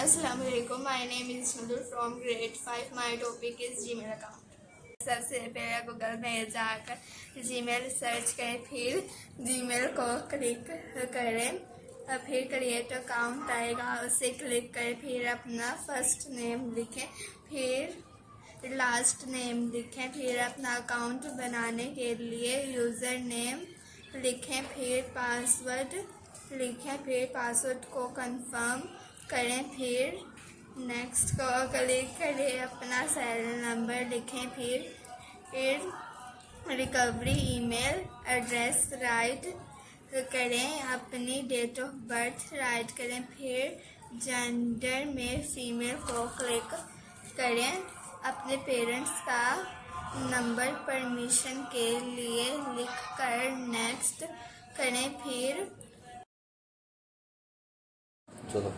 अस्सलाम वालेकुम, my name is Madhur from grade 5। My topic is Gmail account. सबसे पहले गूगल में जाकर जीमेल सर्च करें, फिर जीमेल को क्लिक करें, फिर क्रिएट अकाउंट आएगा, उसे क्लिक करें, फिर अपना फर्स्ट नेम लिखें, फिर लास्ट नेम लिखें, फिर अपना अकाउंट बनाने के लिए यूज़र नेम लिखें, फिर पासवर्ड लिखें, फिर पासवर्ड को कंफर्म करें, फिर नेक्स्ट को क्लिक करें, अपना सीरियल नंबर लिखें, फिर रिकवरी ईमेल एड्रेस राइट करें, अपनी डेट ऑफ बर्थ राइट करें, फिर जेंडर में फीमेल को क्लिक करें, अपने पेरेंट्स का नंबर परमिशन के लिए लिखकर नेक्स्ट करें, फिर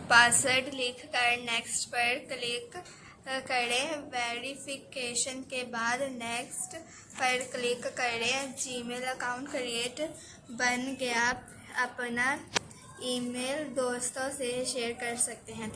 पासवर्ड लिखकर नेक्स्ट पर क्लिक करें, वेरिफिकेशन के बाद नेक्स्ट पर क्लिक करें। जीमेल अकाउंट क्रिएट बन गया, अपना ईमेल दोस्तों से शेयर कर सकते हैं।